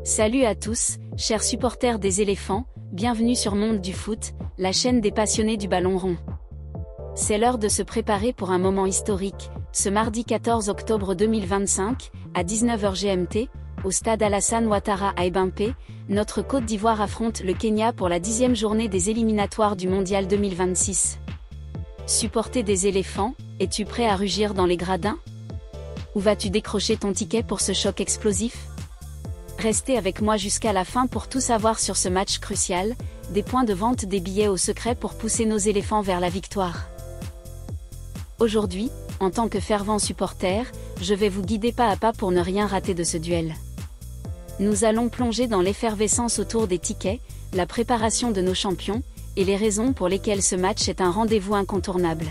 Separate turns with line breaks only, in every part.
Salut à tous, chers supporters des éléphants, bienvenue sur Monde du Foot, la chaîne des passionnés du ballon rond. C'est l'heure de se préparer pour un moment historique, ce mardi 14 octobre 2025, à 19h GMT, au stade Alassane Ouattara à Ebimpe, notre Côte d'Ivoire affronte le Kenya pour la 10e journée des éliminatoires du Mondial 2026. Supporter des éléphants, es-tu prêt à rugir dans les gradins? Où vas-tu décrocher ton ticket pour ce choc explosif? Restez avec moi jusqu'à la fin pour tout savoir sur ce match crucial, des points de vente, des billets au secret pour pousser nos éléphants vers la victoire. Aujourd'hui, en tant que fervent supporter, je vais vous guider pas à pas pour ne rien rater de ce duel. Nous allons plonger dans l'effervescence autour des tickets, la préparation de nos champions, et les raisons pour lesquelles ce match est un rendez-vous incontournable.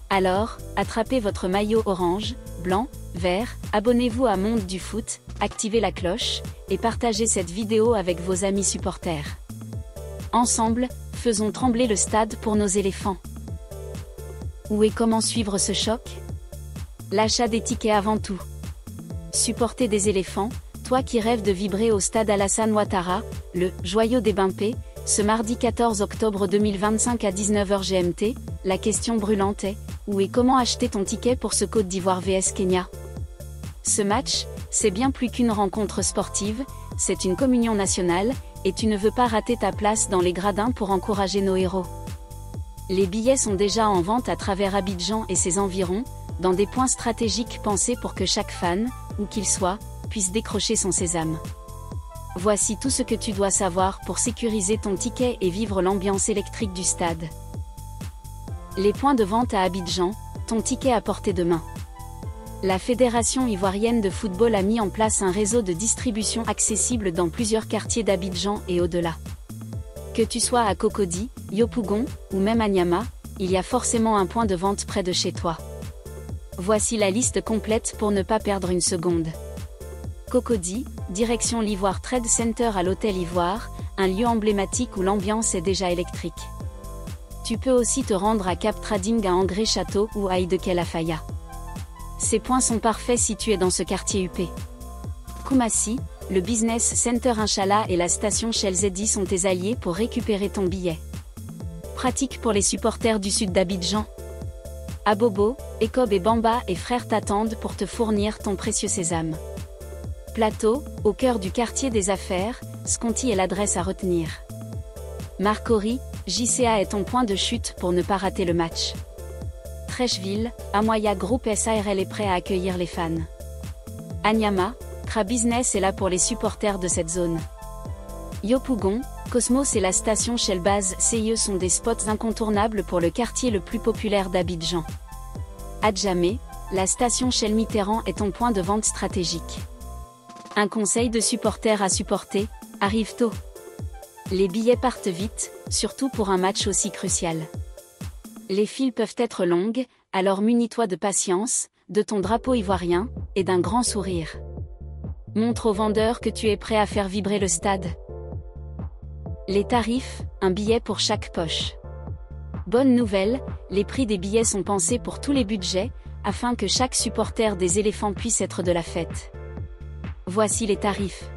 Alors, attrapez votre maillot orange, blanc, vert, abonnez-vous à Monde du Foot, activez la cloche, et partagez cette vidéo avec vos amis supporters. Ensemble, faisons trembler le stade pour nos éléphants. Où et comment suivre ce choc? L'achat des tickets avant tout. Supporter des éléphants, toi qui rêves de vibrer au stade Alassane Ouattara, le « Joyau d'Ebimpe », ce mardi 14 octobre 2025 à 19h GMT, la question brûlante est, où et comment acheter ton ticket pour ce Côte d'Ivoire vs Kenya? Ce match, c'est bien plus qu'une rencontre sportive, c'est une communion nationale, et tu ne veux pas rater ta place dans les gradins pour encourager nos héros. Les billets sont déjà en vente à travers Abidjan et ses environs, dans des points stratégiques pensés pour que chaque fan, où qu'il soit, puisse décrocher son sésame. Voici tout ce que tu dois savoir pour sécuriser ton ticket et vivre l'ambiance électrique du stade. Les points de vente à Abidjan, ton ticket à portée de main. La Fédération ivoirienne de football a mis en place un réseau de distribution accessible dans plusieurs quartiers d'Abidjan et au-delà. Que tu sois à Cocody, Yopougon, ou même à Niama, il y a forcément un point de vente près de chez toi. Voici la liste complète pour ne pas perdre une seconde. Cocody, direction l'Ivoire Trade Center à l'Hôtel Ivoire, un lieu emblématique où l'ambiance est déjà électrique. Tu peux aussi te rendre à Cap Trading à André-Château ou à Idekel-Afaya. Ces points sont parfaits si tu es dans ce quartier UP. Koumassi, le Business Center Inch'Allah et la station Shell Zedi sont tes alliés pour récupérer ton billet. Pratique pour les supporters du sud d'Abidjan. Abobo, Ecob et Bamba et frères t'attendent pour te fournir ton précieux sésame. Plateau, au cœur du quartier des affaires, Sconti est l'adresse à retenir. Marcory, JCA est ton point de chute pour ne pas rater le match. Trècheville, Amoya Group SARL est prêt à accueillir les fans. Anyama, Kra Business est là pour les supporters de cette zone. Yopougon, Cosmos et la station Shell Base CIE sont des spots incontournables pour le quartier le plus populaire d'Abidjan. Adjamé, la station Shell Mitterrand est ton point de vente stratégique. Un conseil de supporter à supporter, arrive tôt. Les billets partent vite, surtout pour un match aussi crucial. Les files peuvent être longues, alors munis-toi de patience, de ton drapeau ivoirien, et d'un grand sourire. Montre aux vendeurs que tu es prêt à faire vibrer le stade. Les tarifs, un billet pour chaque poche. Bonne nouvelle, les prix des billets sont pensés pour tous les budgets, afin que chaque supporter des éléphants puisse être de la fête. Voici les tarifs.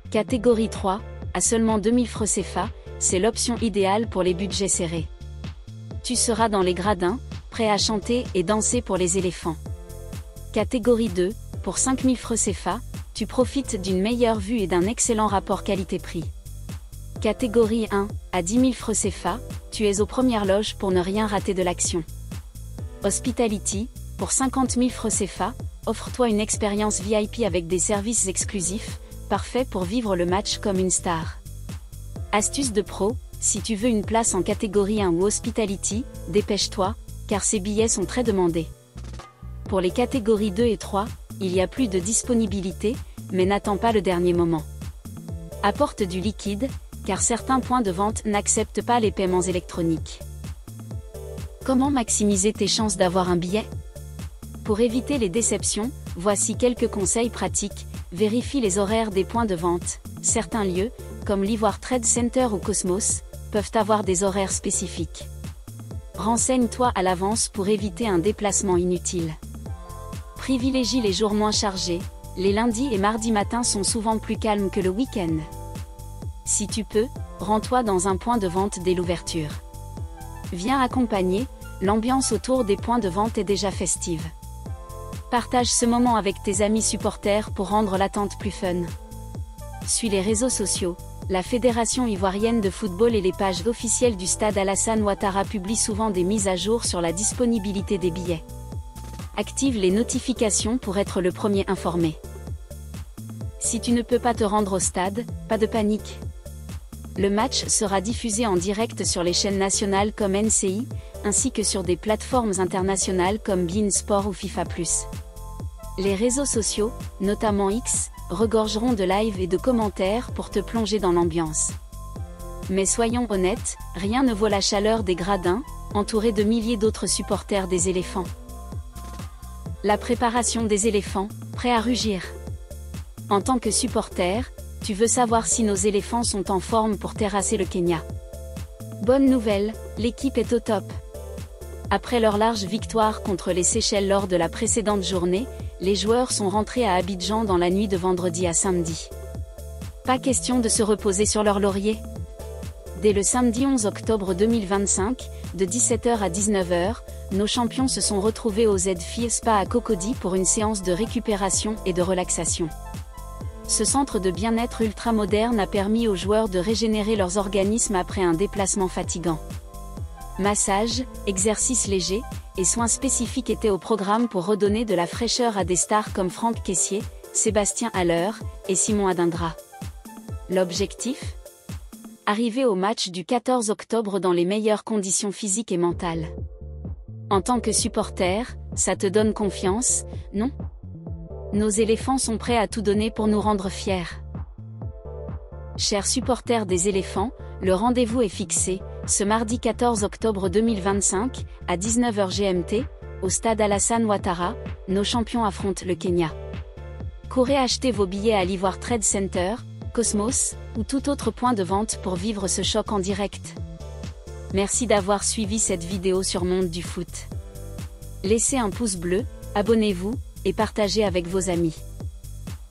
Catégorie 3, à seulement 2000 francs CFA, c'est l'option idéale pour les budgets serrés. Tu seras dans les gradins, prêt à chanter et danser pour les éléphants. Catégorie 2, pour 5000 francs CFA, tu profites d'une meilleure vue et d'un excellent rapport qualité-prix. Catégorie 1, à 10 000 francs CFA, tu es aux premières loges pour ne rien rater de l'action. Hospitality, pour 50 000 francs CFA, offre-toi une expérience VIP avec des services exclusifs, parfait pour vivre le match comme une star. Astuce de pro, si tu veux une place en catégorie 1 ou Hospitality, dépêche-toi, car ces billets sont très demandés. Pour les catégories 2 et 3, il y a plus de disponibilité, mais n'attends pas le dernier moment. Apporte du liquide, car certains points de vente n'acceptent pas les paiements électroniques. Comment maximiser tes chances d'avoir un billet? Pour éviter les déceptions, voici quelques conseils pratiques. Vérifie les horaires des points de vente. Certains lieux, comme l'Ivoire Trade Center ou Cosmos, peuvent avoir des horaires spécifiques. Renseigne-toi à l'avance pour éviter un déplacement inutile. Privilégie les jours moins chargés, les lundis et mardis matins sont souvent plus calmes que le week-end. Si tu peux, rends-toi dans un point de vente dès l'ouverture. Viens accompagner, l'ambiance autour des points de vente est déjà festive. Partage ce moment avec tes amis supporters pour rendre l'attente plus fun. Suis les réseaux sociaux. La Fédération ivoirienne de football et les pages officielles du stade Alassane Ouattara publient souvent des mises à jour sur la disponibilité des billets. Active les notifications pour être le premier informé. Si tu ne peux pas te rendre au stade, pas de panique. Le match sera diffusé en direct sur les chaînes nationales comme NCI, ainsi que sur des plateformes internationales comme beIN Sport ou FIFA+. Les réseaux sociaux, notamment X, regorgeront de lives et de commentaires pour te plonger dans l'ambiance. Mais soyons honnêtes, rien ne vaut la chaleur des gradins, entourés de milliers d'autres supporters des éléphants. La préparation des éléphants, prêts à rugir. En tant que supporter, tu veux savoir si nos éléphants sont en forme pour terrasser le Kenya. Bonne nouvelle, l'équipe est au top. Après leur large victoire contre les Seychelles lors de la précédente journée, les joueurs sont rentrés à Abidjan dans la nuit de vendredi à samedi. Pas question de se reposer sur leur laurier. Dès le samedi 11 octobre 2025, de 17h à 19h, nos champions se sont retrouvés au ZFI Spa à Cocody pour une séance de récupération et de relaxation. Ce centre de bien-être ultra-moderne a permis aux joueurs de régénérer leurs organismes après un déplacement fatigant. Massages, exercices légers et soins spécifiques étaient au programme pour redonner de la fraîcheur à des stars comme Franck Kessié, Sébastien Haller et Simon Adingra. L'objectif ? Arriver au match du 14 octobre dans les meilleures conditions physiques et mentales. En tant que supporter, ça te donne confiance, non ? Nos éléphants sont prêts à tout donner pour nous rendre fiers. Chers supporters des éléphants, le rendez-vous est fixé, ce mardi 14 octobre 2025, à 19h GMT, au stade Alassane Ouattara, nos champions affrontent le Kenya. Courez acheter vos billets à l'Ivoire Trade Center, Cosmos, ou tout autre point de vente pour vivre ce choc en direct. Merci d'avoir suivi cette vidéo sur Monde du Foot. Laissez un pouce bleu, abonnez-vous, et partagez avec vos amis.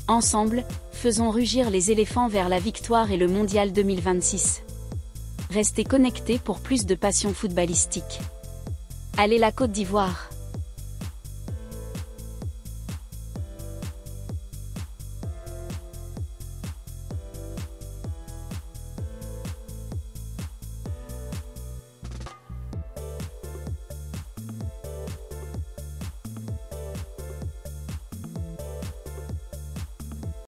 Ensemble, faisons rugir les éléphants vers la victoire et le Mondial 2026. Restez connectés pour plus de passion footballistique. Allez la Côte d'Ivoire!